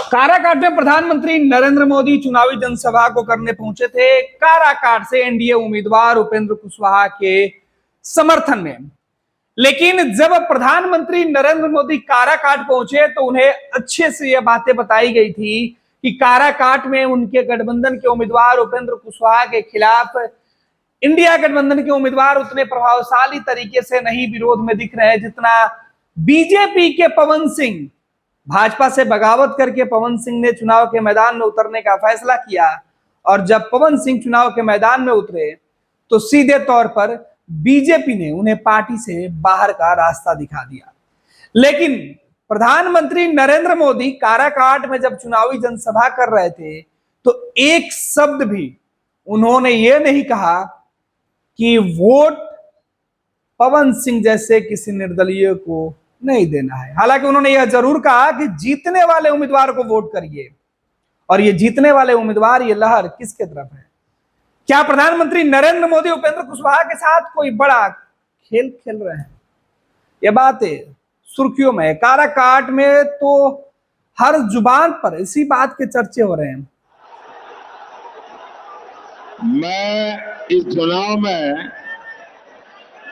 काराकाट में प्रधानमंत्री नरेंद्र मोदी चुनावी जनसभा को करने पहुंचे थे। काराकाट से एनडीए उम्मीदवार उपेंद्र कुशवाहा के समर्थन में। लेकिन जब प्रधानमंत्री नरेंद्र मोदी काराकाट पहुंचे तो उन्हें अच्छे से यह बातें बताई गई थी कि काराकाट में उनके गठबंधन के उम्मीदवार उपेंद्र कुशवाहा के खिलाफ इंडिया गठबंधन के उम्मीदवार उतने प्रभावशाली तरीके से नहीं विरोध में दिख रहे हैं जितना बीजेपी के पवन सिंह। भाजपा से बगावत करके पवन सिंह ने चुनाव के मैदान में उतरने का फैसला किया और जब पवन सिंह चुनाव के मैदान में उतरे तो सीधे तौर पर बीजेपी ने उन्हें पार्टी से बाहर का रास्ता दिखा दिया। लेकिन प्रधानमंत्री नरेंद्र मोदी काराकाट में जब चुनावी जनसभा कर रहे थे तो एक शब्द भी उन्होंने ये नहीं कहा कि वोट पवन सिंह जैसे किसी निर्दलीय को नहीं देना है। हालांकि उन्होंने यह जरूर कहा कि जीतने वाले उम्मीदवार को वोट करिए। और ये जीतने वाले उम्मीदवार, ये लहर किसके तरफ है? क्या प्रधानमंत्री नरेंद्र मोदी उपेंद्र कुशवाहा के साथ कोई बड़ा खेल खेल रहे हैं? ये बातें सुर्खियों में। काराकाट में तो हर जुबान पर इसी बात के चर्चे हो रहे हैं। मैं इस चुनाव में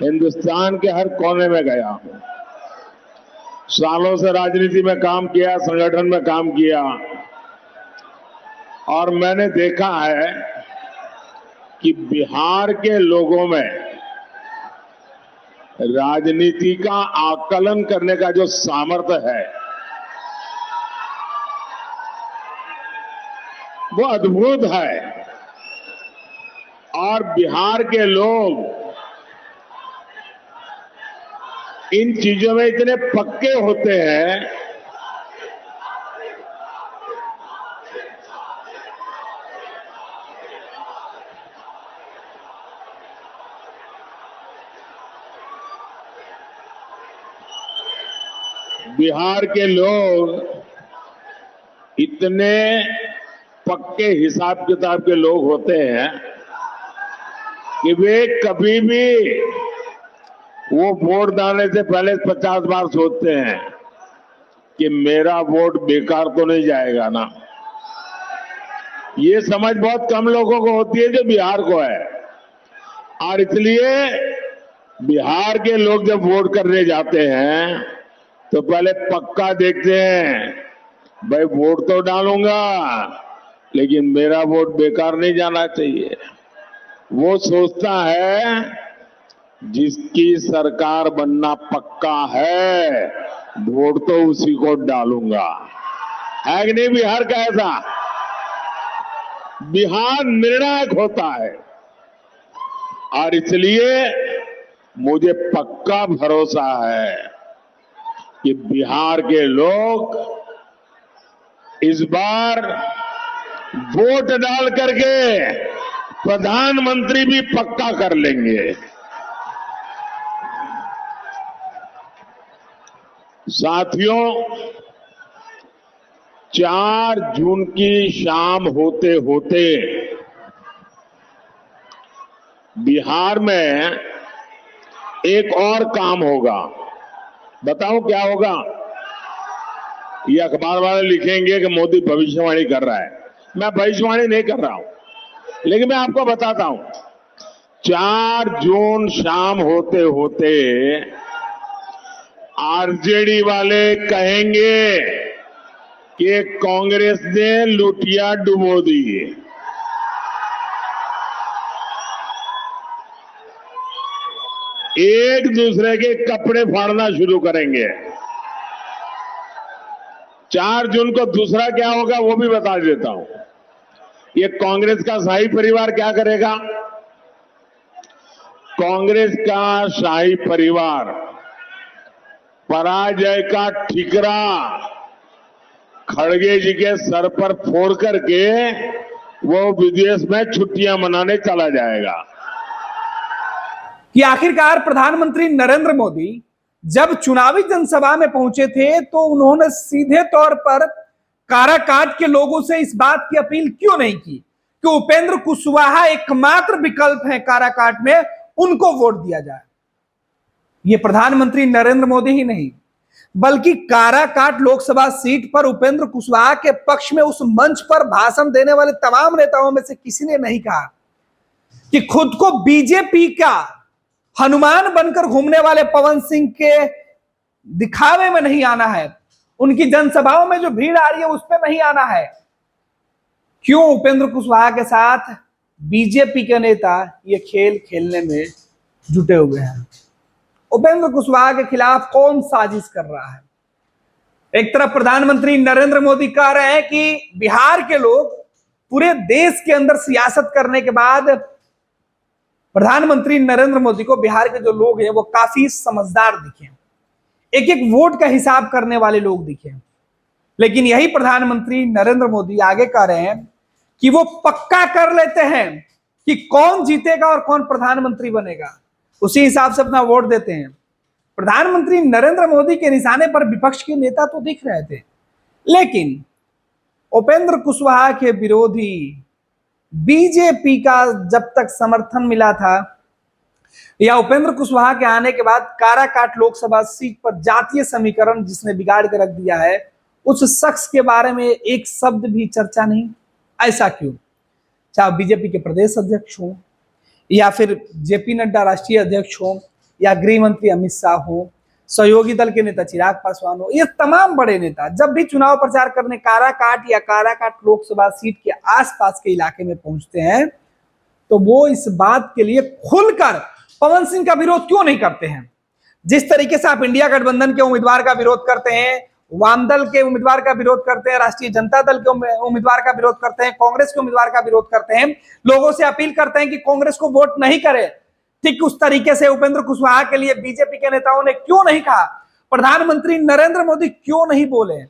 हिंदुस्तान के हर कोने में गया हूं। सालों से राजनीति में काम किया, संगठन में काम किया और मैंने देखा है कि बिहार के लोगों में राजनीति का आकलन करने का जो सामर्थ्य है वो अद्भुत है। और बिहार के लोग इन चीजों में इतने पक्के होते हैं बिहार के लोग इतने पक्के हिसाब किताब के लोग होते हैं कि वे कभी भी वो वोट डालने से पहले 50 बार सोचते हैं कि मेरा वोट बेकार तो नहीं जाएगा ना। ये समझ बहुत कम लोगों को होती है जो बिहार को है। और इसलिए बिहार के लोग जब वोट करने जाते हैं तो पहले पक्का देखते हैं, भाई वोट तो डालूंगा लेकिन मेरा वोट बेकार नहीं जाना चाहिए। वो सोचता है जिसकी सरकार बनना पक्का है वोट तो उसी को डालूंगा। है कि नहीं बिहार का ऐसा? बिहार निर्णायक होता है और इसलिए मुझे पक्का भरोसा है कि बिहार के लोग इस बार वोट डाल करके प्रधानमंत्री भी पक्का कर लेंगे। साथियों, 4 जून की शाम होते होते बिहार में एक और काम होगा। बताऊं क्या होगा? ये अखबार वाले लिखेंगे कि मोदी भविष्यवाणी कर रहा है। मैं भविष्यवाणी नहीं कर रहा हूं, लेकिन मैं आपको बताता हूं। 4 जून शाम होते होते आरजेडी वाले कहेंगे कि कांग्रेस ने लुटिया डुबो दी। एक दूसरे के कपड़े फाड़ना शुरू करेंगे। 4 जून को दूसरा क्या होगा वो भी बता देता हूं। ये कांग्रेस का शाही परिवार क्या करेगा? कांग्रेस का शाही परिवार पराजय का ठिकरा खड़गे जी के सर पर फोड़ करके वो विदेश में छुट्टियां मनाने चला जाएगा। कि आखिरकार प्रधानमंत्री नरेंद्र मोदी जब चुनावी जनसभा में पहुंचे थे तो उन्होंने सीधे तौर पर काराकाट के लोगों से इस बात की अपील क्यों नहीं की कि उपेंद्र कुशवाहा एकमात्र विकल्प है काराकाट में, उनको वोट दिया जाए। ये प्रधानमंत्री नरेंद्र मोदी ही नहीं बल्कि काराकाट लोकसभा सीट पर उपेंद्र कुशवाहा के पक्ष में उस मंच पर भाषण देने वाले तमाम नेताओं में से किसी ने नहीं कहा कि खुद को बीजेपी का हनुमान बनकर घूमने वाले पवन सिंह के दिखावे में नहीं आना है, उनकी जनसभाओं में जो भीड़ आ रही है उस पर नहीं आना है। क्यों उपेंद्र कुशवाहा के साथ बीजेपी के नेता ये खेल खेलने में जुटे हुए हैं? उपेंद्र कुशवाहा के खिलाफ कौन साजिश कर रहा है? एक तरफ प्रधानमंत्री नरेंद्र मोदी कह रहे हैं कि बिहार के लोग पूरे देश के अंदर सियासत करने के बाद प्रधानमंत्री नरेंद्र मोदी को बिहार के जो लोग हैं वो काफी समझदार दिखे, एक एक वोट का हिसाब करने वाले लोग दिखे। लेकिन यही प्रधानमंत्री नरेंद्र मोदी आगे कह रहे हैं कि वो पक्का कर लेते हैं कि कौन जीतेगा और कौन प्रधानमंत्री बनेगा, उसी हिसाब से अपना वोट देते हैं। प्रधानमंत्री नरेंद्र मोदी के निशाने पर विपक्ष के नेता तो दिख रहे थे, लेकिन उपेंद्र कुशवाहा के विरोधी बीजेपी का जब तक समर्थन मिला था या उपेंद्र कुशवाहा के आने के बाद काराकाट लोकसभा सीट पर जातीय समीकरण जिसने बिगाड़ के रख दिया है, उस शख्स के बारे में एक शब्द भी चर्चा नहीं। ऐसा क्यों? चाहे बीजेपी के प्रदेश अध्यक्ष हो या फिर जेपी नड्डा राष्ट्रीय अध्यक्ष हो या गृह मंत्री अमित शाह हो, सहयोगी दल के नेता चिराग पासवान हो, ये तमाम बड़े नेता जब भी चुनाव प्रचार करने काराकाट या काराकाट लोकसभा सीट के आसपास के इलाके में पहुंचते हैं तो वो इस बात के लिए खुलकर पवन सिंह का विरोध क्यों नहीं करते हैं? जिस तरीके से आप इंडिया गठबंधन के उम्मीदवार का विरोध करते हैं, वाम दल के उम्मीदवार का विरोध करते हैं, राष्ट्रीय जनता दल के उम्मीदवार का विरोध करते हैं, कांग्रेस के उम्मीदवार का विरोध करते हैं, लोगों से अपील करते हैं कि कांग्रेस को वोट नहीं करे, ठीक उस तरीके से उपेंद्र कुशवाहा के लिए बीजेपी के नेताओं ने क्यों नहीं कहा? प्रधानमंत्री नरेंद्र मोदी क्यों नहीं बोले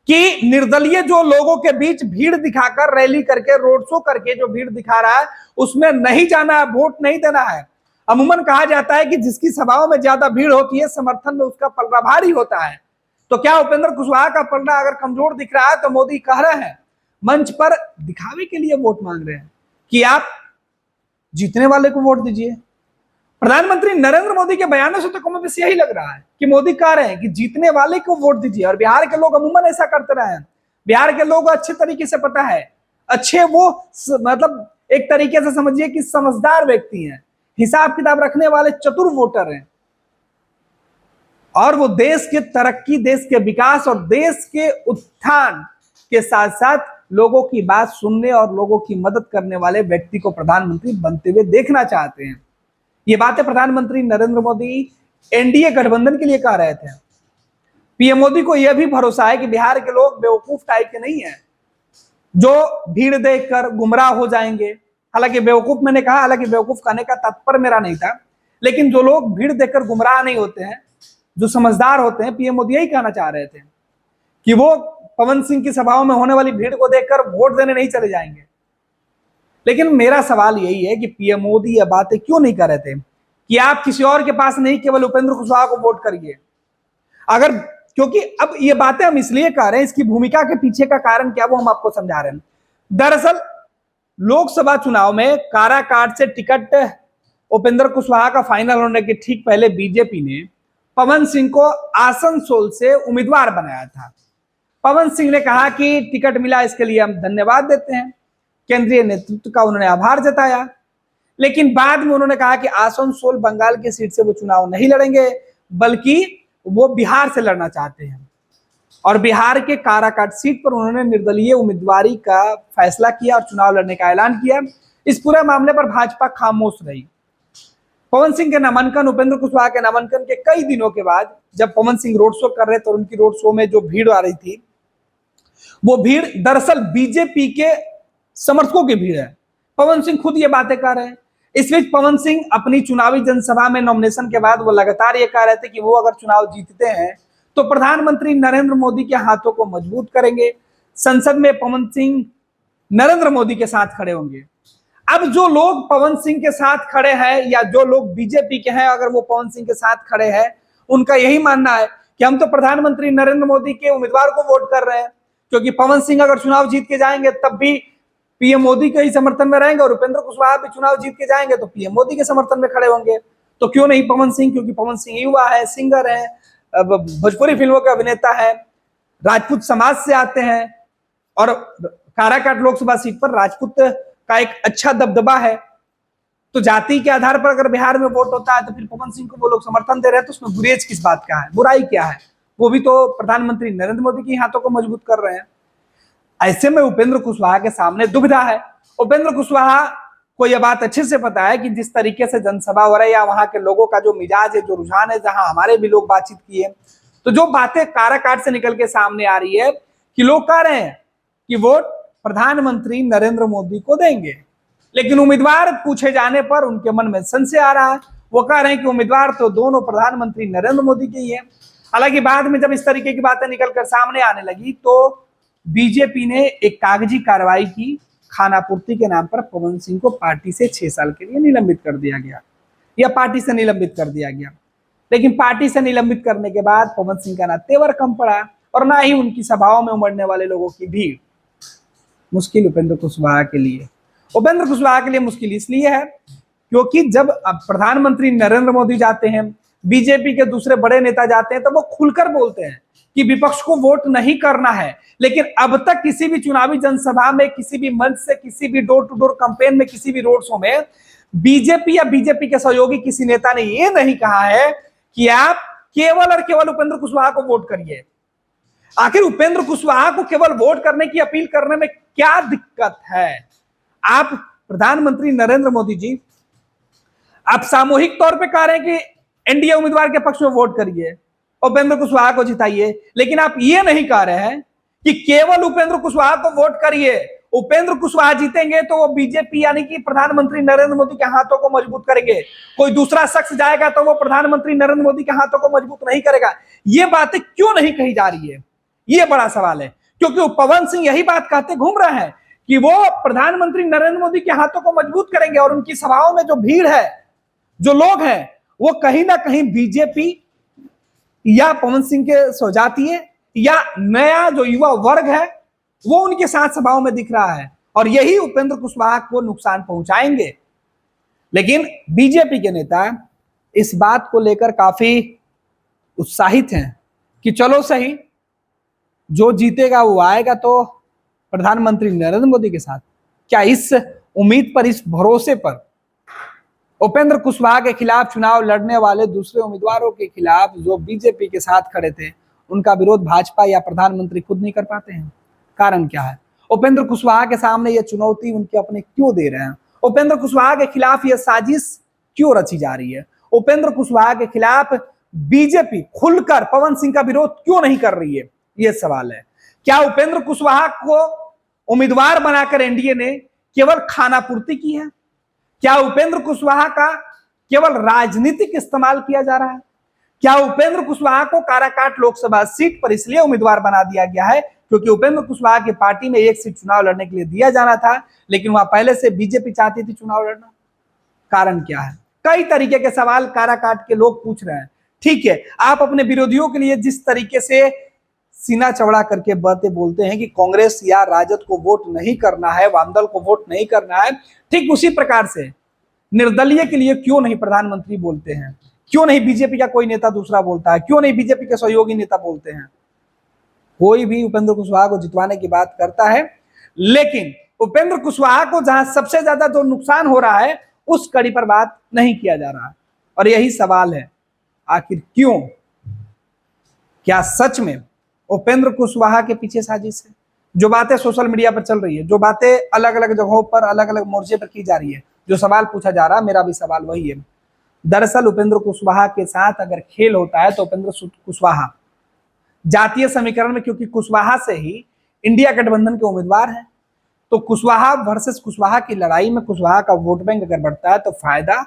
कि निर्दलीय जो लोगों के बीच भीड़ दिखाकर रैली करके रोड शो करके जो भीड़ दिखा रहा है उसमें नहीं जाना है, वोट नहीं देना है। अमूमन कहा जाता है कि जिसकी सभाओं में ज्यादा भीड़ होती है समर्थन में उसका पलड़ा भारी होता है। तो क्या उपेंद्र कुशवाहा का पलड़ा अगर कमजोर दिख रहा है तो मोदी कह रहे हैं मंच पर दिखावे के लिए वोट मांग रहे हैं कि आप जीतने वाले को वोट दीजिए। प्रधानमंत्री नरेंद्र मोदी के बयानों से तो कमोबेश यही लग रहा है कि मोदी कह रहे हैं कि जीतने वाले को वोट दीजिए। और बिहार के लोग अमूमन ऐसा करते रहे हैं, बिहार के लोग अच्छे तरीके से पता है, अच्छे वो मतलब एक तरीके से समझिए कि समझदार व्यक्ति हैं, हिसाब किताब रखने वाले चतुर वोटर हैं, और वो देश के तरक्की, देश के विकास और देश के उत्थान के साथ साथ लोगों की बात सुनने और लोगों की मदद करने वाले व्यक्ति को प्रधानमंत्री बनते हुए देखना चाहते हैं। ये बातें प्रधानमंत्री नरेंद्र मोदी एनडीए गठबंधन के लिए कह रहे थे। पीएम मोदी को यह भी भरोसा है कि बिहार के लोग बेवकूफ टाइप के नहीं है जो भीड़ देखकर गुमराह हो जाएंगे। हालांकि बेवकूफ मैंने कहा, हालांकि बेवकूफ कहने का तात्पर्य मेरा नहीं था, लेकिन जो लोग भीड़ देखकर गुमराह नहीं होते हैं, जो समझदार होते हैं, पीएम मोदी यही कहना चाह रहे थे कि वो पवन सिंह की सभाओं में होने वाली भीड़ को देखकर वोट देने नहीं चले जाएंगे। लेकिन मेरा सवाल यही है कि पीएम मोदी यह बातें क्यों नहीं कर रहे थे कि आप किसी और के पास नहीं, केवल उपेंद्र कुशवाहा को वोट करिए। अगर क्योंकि अब ये बातें हम इसलिए कह रहे हैं, इसकी भूमिका के पीछे का कारण क्या वो हम आपको समझा रहे हैं। दरअसल लोकसभा चुनाव में काराकाट से टिकट उपेंद्र कुशवाहा का फाइनल होने के ठीक पहले बीजेपी ने पवन सिंह को आसनसोल से उम्मीदवार बनाया था। पवन सिंह ने कहा कि टिकट मिला इसके लिए हम धन्यवाद देते हैं, केंद्रीय नेतृत्व का उन्होंने आभार जताया। लेकिन बाद में उन्होंने कहा कि आसनसोल बंगाल की सीट से वो चुनाव नहीं लड़ेंगे, बल्कि वो बिहार से लड़ना चाहते हैं। और बिहार के काराकाट सीट पर उन्होंने निर्दलीय उम्मीदवारी का फैसला किया और चुनाव लड़ने का ऐलान किया। इस पूरे मामले पर भाजपा खामोश रही। पवन सिंह के नामांकन, उपेंद्र कुशवाहा के नामांकन के कई दिनों के बाद जब पवन सिंह रोड शो कर रहे थे और उनकी रोड शो में जो भीड़ आ रही थी वो भीड़ दरअसल बीजेपी के समर्थकों की भीड़ है। पवन सिंह खुद ये बातें कर रहे हैं। इस बीच पवन सिंह अपनी चुनावी जनसभा में नॉमिनेशन के बाद वो लगातार ये कह रहे थे कि वो अगर चुनाव जीतते हैं तो प्रधानमंत्री नरेंद्र मोदी के हाथों को मजबूत करेंगे, संसद में पवन सिंह नरेंद्र मोदी के साथ खड़े होंगे। अब जो लोग पवन सिंह के साथ खड़े हैं या जो लोग बीजेपी के हैं, अगर वो पवन सिंह के साथ खड़े हैं, उनका यही मानना है कि हम तो प्रधानमंत्री नरेंद्र मोदी के उम्मीदवार को वोट कर रहे हैं, क्योंकि पवन सिंह अगर चुनाव जीत के जाएंगे तब भी पीएम मोदी के ही समर्थन में रहेंगे, और उपेंद्र कुशवाहा भी चुनाव जीत के जाएंगे तो पीएम मोदी के समर्थन में खड़े होंगे। तो क्यों नहीं पवन सिंह? क्योंकि पवन सिंह युवा है, सिंगर है, भोजपुरी फिल्मों के अभिनेता हैं, राजपूत समाज से आते हैं और काराकाट लोकसभा सीट पर राजपूत का एक अच्छा दबदबा है। तो जाति के आधार पर अगर बिहार में वोट होता है तो फिर पवन सिंह को वो लोग समर्थन दे रहे हैं, तो उसमें गुरेज किस बात का है, बुराई क्या है? वो भी तो प्रधानमंत्री नरेंद्र मोदी के हाथों को मजबूत कर रहे हैं। ऐसे में उपेंद्र कुशवाहा के सामने दुविधा है। उपेंद्र कुशवाहा को यह बात अच्छे से पता है कि जिस तरीके से जनसभा हो रही है या वहां के लोगों का जो मिजाज है, जो रुझान है, जहां हमारे भी लोग बातचीत किए, तो जो बातें काराकाट से निकल के सामने आ रही है कि लोग कह रहे हैं कि वोट प्रधानमंत्री नरेंद्र मोदी को देंगे, लेकिन उम्मीदवार पूछे जाने पर उनके मन में संशय आ रहा है। वो कह रहे हैं कि उम्मीदवार तो दोनों प्रधानमंत्री नरेंद्र मोदी के ही है। हालांकि बाद में जब इस तरीके की बातें निकलकर सामने आने लगी तो बीजेपी ने एक कागजी कार्रवाई की, खानापूर्ति के नाम पर पवन सिंह को पार्टी से 6 साल के लिए निलंबित कर दिया गया, या पार्टी से निलंबित कर दिया गया। लेकिन पार्टी से निलंबित करने के बाद पवन सिंह का ना तेवर कम पड़ा और ना ही उनकी सभाओं में उमड़ने वाले लोगों की भीड़। मुश्किल उपेंद्र कुशवाहा के लिए, उपेंद्र कुशवाहा के लिए मुश्किल इसलिए है क्योंकि जब प्रधानमंत्री नरेंद्र मोदी जाते हैं, बीजेपी के दूसरे बड़े नेता जाते हैं, तो वो खुलकर बोलते हैं कि विपक्ष को वोट नहीं करना है। लेकिन अब तक किसी भी चुनावी जनसभा में, किसी भी मंच से, किसी भी डोर टू डोर कैंपेन में, किसी भी रोड शो में बीजेपी या बीजेपी के सहयोगी किसी नेता ने यह नहीं कहा है कि आप केवल और केवल उपेंद्र कुशवाहा को वोट करिए। आखिर उपेंद्र कुशवाहा को केवल वोट करने की अपील करने में क्या दिक्कत है? आप प्रधानमंत्री नरेंद्र मोदी जी, आप सामूहिक तौर पे कह रहे हैं कि एनडीए उम्मीदवार के पक्ष में वोट करिए, उपेंद्र कुशवाहा को जिताइए, लेकिन आप ये नहीं कह रहे हैं कि केवल उपेंद्र कुशवाहा को वोट करिए। उपेंद्र कुशवाहा जीतेंगे तो वो बीजेपी यानी कि प्रधानमंत्री नरेंद्र मोदी के हाथों को मजबूत करेंगे। कोई दूसरा शख्स जाएगा तो वो प्रधानमंत्री नरेंद्र मोदी के हाथों को मजबूत नहीं करेगा। ये बातें क्यों नहीं कही जा रही है, ये बड़ा सवाल है। क्योंकि पवन सिंह यही बात कहते घूम रहे हैं कि वो प्रधानमंत्री नरेंद्र मोदी के हाथों को मजबूत करेंगे, और उनकी सभाओं में जो भीड़ है, जो लोग हैं, वो कहीं ना कहीं बीजेपी या पवन सिंह के स्वजातीय या नया जो युवा वर्ग है वो उनके साथ सभाओं में दिख रहा है, और यही उपेंद्र कुशवाहा को नुकसान पहुंचाएंगे। लेकिन बीजेपी के नेता इस बात को लेकर काफी उत्साहित हैं कि चलो सही, जो जीतेगा वो आएगा तो प्रधानमंत्री नरेंद्र मोदी के साथ। क्या इस उम्मीद पर, इस भरोसे पर उपेंद्र कुशवाहा के खिलाफ चुनाव लड़ने वाले दूसरे उम्मीदवारों के खिलाफ जो बीजेपी के साथ खड़े थे, उनका विरोध भाजपा या प्रधानमंत्री खुद नहीं कर पाते हैं? कारण क्या है? उपेंद्र कुशवाहा के सामने यह चुनौती उनके अपने क्यों दे रहे हैं? उपेंद्र कुशवाहा के खिलाफ यह साजिश क्यों रची जा रही है? उपेंद्र कुशवाहा के खिलाफ बीजेपी खुलकर पवन सिंह का विरोध क्यों नहीं कर रही है? यह सवाल है। क्या उपेंद्र कुशवाहा को उम्मीदवार बनाकर एनडीए ने केवल खानापूर्ति की है? क्या उपेंद्र कुशवाहा का केवल राजनीतिक इस्तेमाल किया जा रहा है? क्या उपेंद्र कुशवाहा को काराकाट लोकसभा सीट पर इसलिए उम्मीदवार बना दिया गया है क्योंकि उपेंद्र कुशवाहा की पार्टी में एक सीट चुनाव लड़ने के लिए दिया जाना था, लेकिन वहां पहले से बीजेपी चाहती थी चुनाव लड़ना? कारण क्या है? कई तरीके के सवाल काराकाट के लोग पूछ रहे हैं। ठीक है, आप अपने विरोधियों के लिए जिस तरीके से सीना चौड़ा करके बातें बोलते हैं कि कांग्रेस या राजद को वोट नहीं करना है, वामदल को वोट नहीं करना है, ठीक उसी प्रकार से निर्दलीय के लिए क्यों नहीं प्रधानमंत्री बोलते हैं? क्यों नहीं बीजेपी का कोई नेता दूसरा बोलता है? क्यों नहीं बीजेपी के सहयोगी नेता बोलते हैं? कोई भी उपेंद्र कुशवाहा को जितवाने की बात करता है, लेकिन उपेंद्र कुशवाहा को जहां सबसे ज्यादा जो नुकसान हो रहा है उस कड़ी पर बात नहीं किया जा रहा। और यही सवाल है, आखिर क्यों? क्या सच में उपेंद्र कुशवाहा के पीछे साजिश है? जो बातें सोशल मीडिया पर चल रही है, जो बातें अलग अलग जगहों पर, अलग अलग मोर्चे पर की जा रही है, जो सवाल पूछा जा रहा है, मेरा भी सवाल वही है। दरअसल उपेंद्र कुशवाहा के साथ अगर खेल होता है तो उपेंद्र कुशवाहा जातीय समीकरण में, क्योंकि कुशवाहा से ही इंडिया गठबंधन के उम्मीदवार हैं, तो कुशवाहा वर्सेस कुशवाहा की लड़ाई में कुशवाहा का वोट बैंक अगर बढ़ता है तो फायदा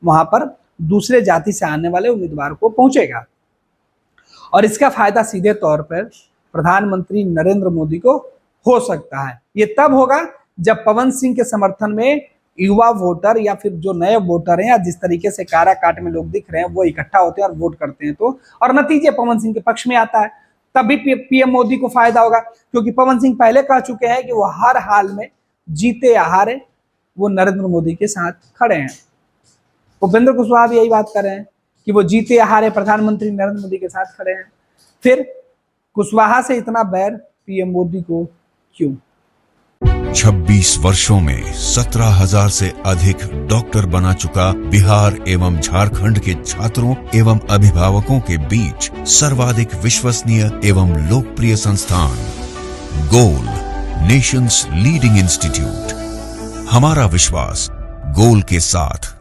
वहां पर दूसरे जाति से आने वाले उम्मीदवार को पहुंचेगा, और इसका फायदा सीधे तौर पर प्रधानमंत्री नरेंद्र मोदी को हो सकता है। ये तब होगा जब पवन सिंह के समर्थन में युवा वोटर या फिर जो नए वोटर हैं, या जिस तरीके से काराकाट में लोग दिख रहे हैं, वो इकट्ठा होते हैं और वोट करते हैं, तो और नतीजे पवन सिंह के पक्ष में आता है, तभी पीएम मोदी को फायदा होगा। क्योंकि पवन सिंह पहले कह चुके हैं कि वो हर हाल में जीते या हारे वो नरेंद्र मोदी के साथ खड़े हैं। उपेंद्र कुशवाहा भी यही बात कर रहे हैं कि वो जीते हारे प्रधानमंत्री नरेंद्र मोदी के साथ खड़े हैं। फिर कुशवाहा से इतना बैर पीएम मोदी को क्यों? 26 वर्षों में 17,000 से अधिक डॉक्टर बना चुका बिहार एवं झारखंड के छात्रों एवं अभिभावकों के बीच सर्वाधिक विश्वसनीय एवं लोकप्रिय संस्थान गोल, नेशंस लीडिंग इंस्टीट्यूट। हमारा विश्वास गोल के साथ।